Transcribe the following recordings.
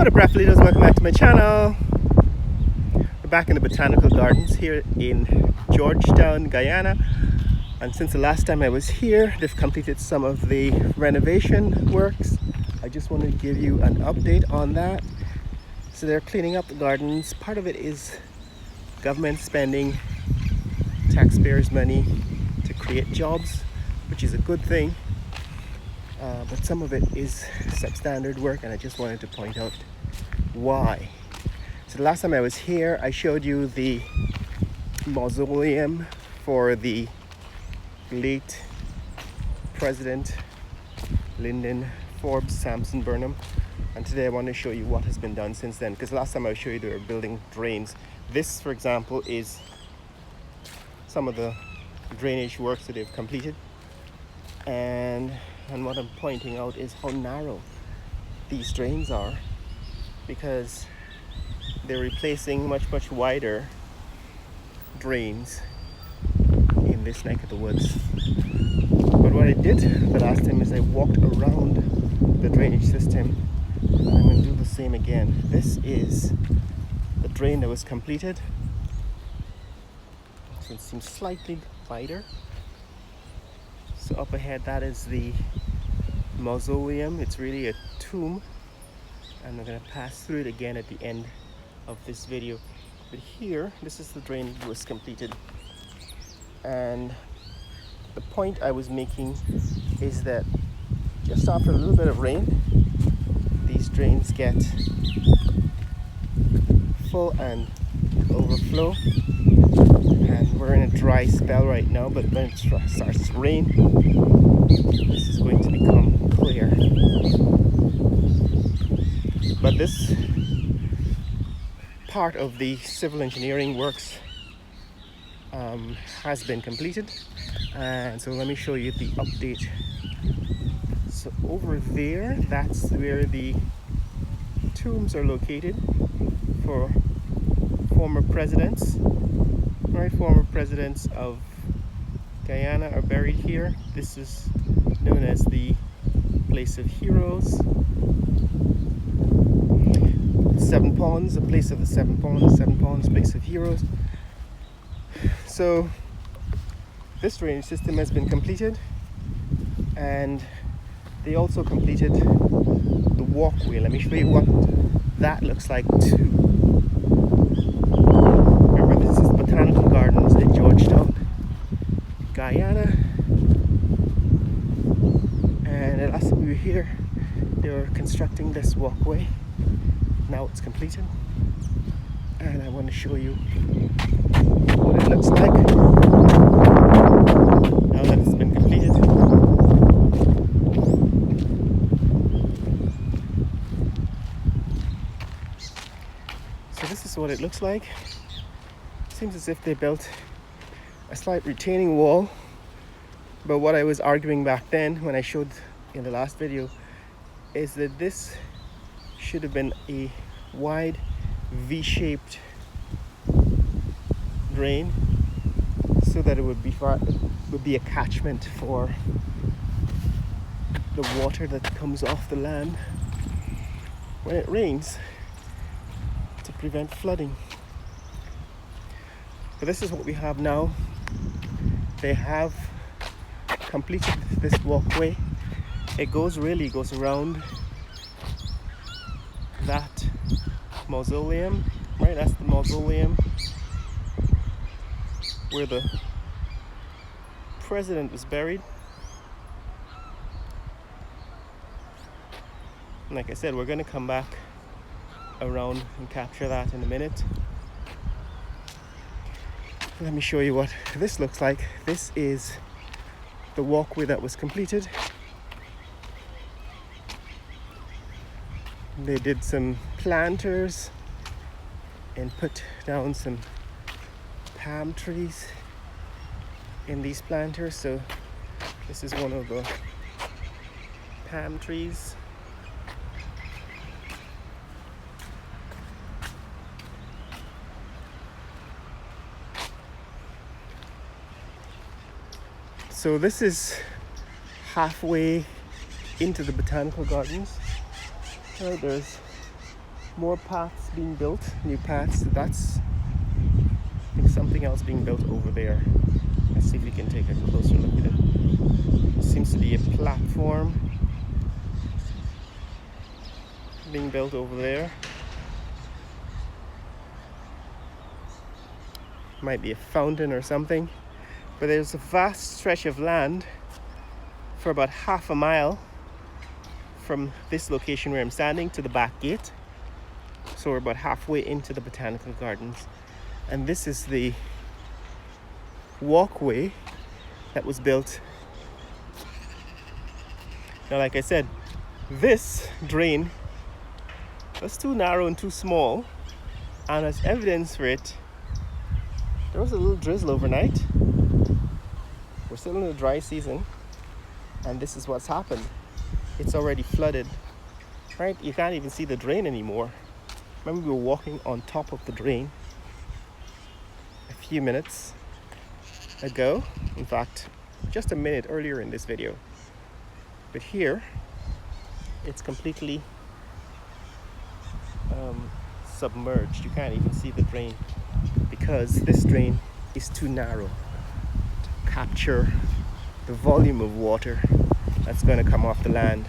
What up, raft leaders? Welcome back to my channel. We're back in the Botanical Gardens here in Georgetown, Guyana. And since the last time I was here, they've completed some of the renovation works. I just wanted to give you an update on that. So they're cleaning up the gardens. Part of it is government spending taxpayers' money to create jobs, which is a good thing. But some of it is substandard work, and I just wanted to point out why. So the last time I was here, I showed you the mausoleum for the late President Lyndon Forbes Sampson Burnham, and today I want to show you what has been done since then, because last time I showed you they were building drains. This, for example, is some of the drainage works that they've completed, and what I'm pointing out is how narrow these drains are, because they're replacing much wider drains in this neck of the woods. But what I did the last time is I walked around the drainage system, and I'm going to do the same again. This is the drain that was completed. So it seems slightly wider. So up ahead, that is the mausoleum. It's really a tomb, and I'm going to pass through it again at the end of this video. But here, this is the drain that was completed, and the point I was making is that just after a little bit of rain, these drains get full and overflow. And we're in a dry spell right now, but when it starts to rain, this is going to become clear. But this part of the civil engineering works has been completed, and so let me show you the update. So over there, that's where the tombs are located for former presidents. Right, former presidents of Guyana are buried here. This is known as the Place of Heroes. Seven Ponds, the place of the Seven Ponds. Seven Ponds, Place of Heroes. So this drainage system has been completed, and they also completed the walkway. Let me show you what that looks like too. Remember, this is Botanical Gardens in Georgetown, Guyana. And the last time we were here, they were constructing this walkway. Now it's completed, and I want to show you what it looks like now that it's been completed. So this is what it looks like. Seems as if they built a slight retaining wall, but what I was arguing back then when I showed in the last video is that this should have been a wide V-shaped drain, so that it would be a catchment for the water that comes off the land when it rains, to prevent flooding. But this is what we have now. They have completed this walkway. It goes around that mausoleum, right? That's the mausoleum where the president was buried. And like I said, we're going to come back around and capture that in a minute. Let me show you what this looks like. This is the walkway that was completed. They did some planters and put down some palm trees in these planters. So this is one of the palm trees. So this is halfway into the Botanical Gardens. Right, there's More paths being built, new paths. That's, I think, something else being built over there. Let's see if we can take a closer look at it. Seems to be a platform being built over there. Might be a fountain or something. But there's a vast stretch of land for about half a mile from this location where I'm standing to the back gate. So we're about halfway into the Botanical Gardens. And this is the walkway that was built. Now, like I said, this drain was too narrow and too small. And as evidence for it, there was a little drizzle overnight. We're still in the dry season, and this is what's happened. It's already flooded, right? You can't even see the drain anymore. Remember, we were walking on top of the drain a few minutes ago. In fact, just a minute earlier in this video. But here, it's completely submerged. You can't even see the drain because this drain is too narrow to capture the volume of water that's going to come off the land.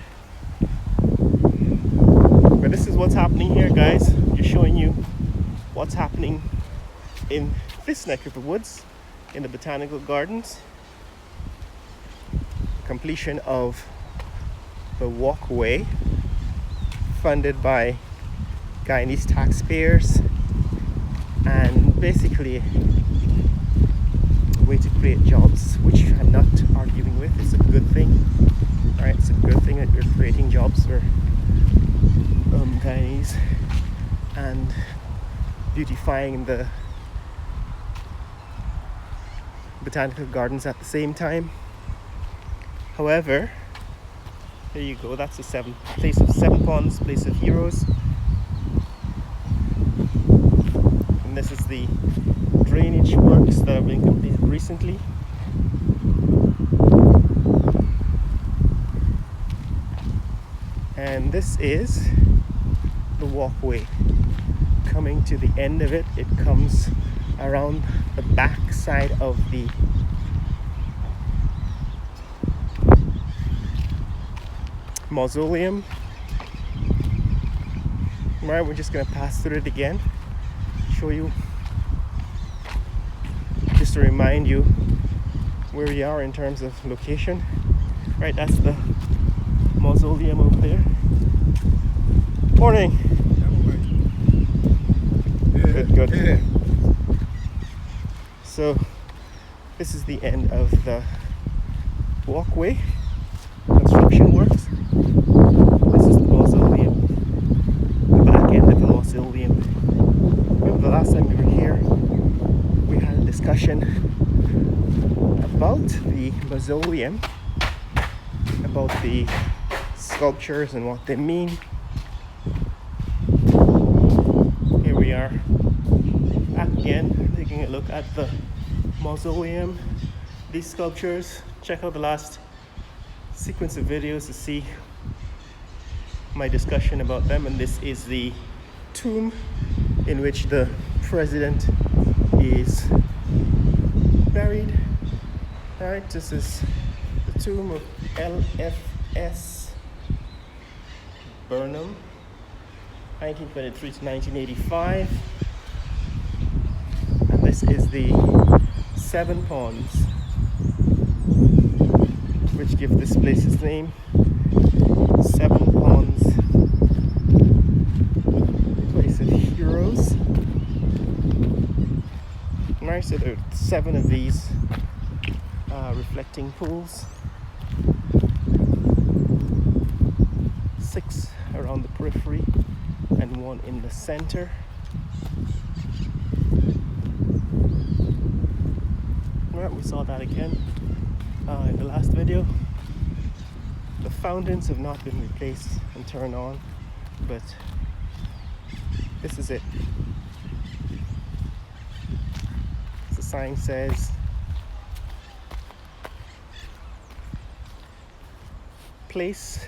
But this is what's happening here, guys. Just showing you what's happening in this neck of the woods in the Botanical Gardens. Completion of the walkway funded by Guyanese taxpayers, and basically a way to create jobs, which I'm not arguing with. It's a good thing. Alright, it's a good thing that we're creating jobs for Guyanese and beautifying the Botanical Gardens at the same time. However, there you go, that's the place of 7 ponds, place of heroes. And this is the drainage works that have been completed recently. And this is the walkway. Coming to the end of it, it comes around the back side of the mausoleum. Right, we're just gonna pass through it again, show you, just to remind you where we are in terms of location. Right, that's the mausoleum over there. Morning. Good. So this is the end of the walkway construction works. This is the mausoleum, the back end of the mausoleum. Remember the last time we were here, we had a discussion about the mausoleum, about the sculptures and what they mean. Here we are back again, taking a look at the mausoleum, these sculptures. Check out the last sequence of videos to see my discussion about them. And this is the tomb in which the president is buried. All right, this is the tomb of LFS Burnham, 1923 to 1985. And this is the 7 ponds which give this place its name. 7 ponds, place of heroes. Right, so there are 7 of these reflecting pools, 6 around the periphery and 1 in the center. Right, we saw that again in the last video. The fountains have not been replaced and turned on, but this is it. The sign says place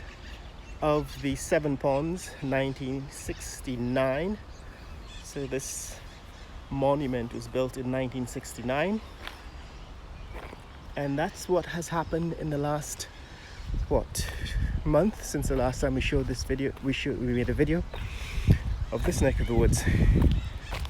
of the Seven Ponds, 1969. So this monument was built in 1969, and that's what has happened in the last month since the last time we showed this video. We made a video of this neck of the woods.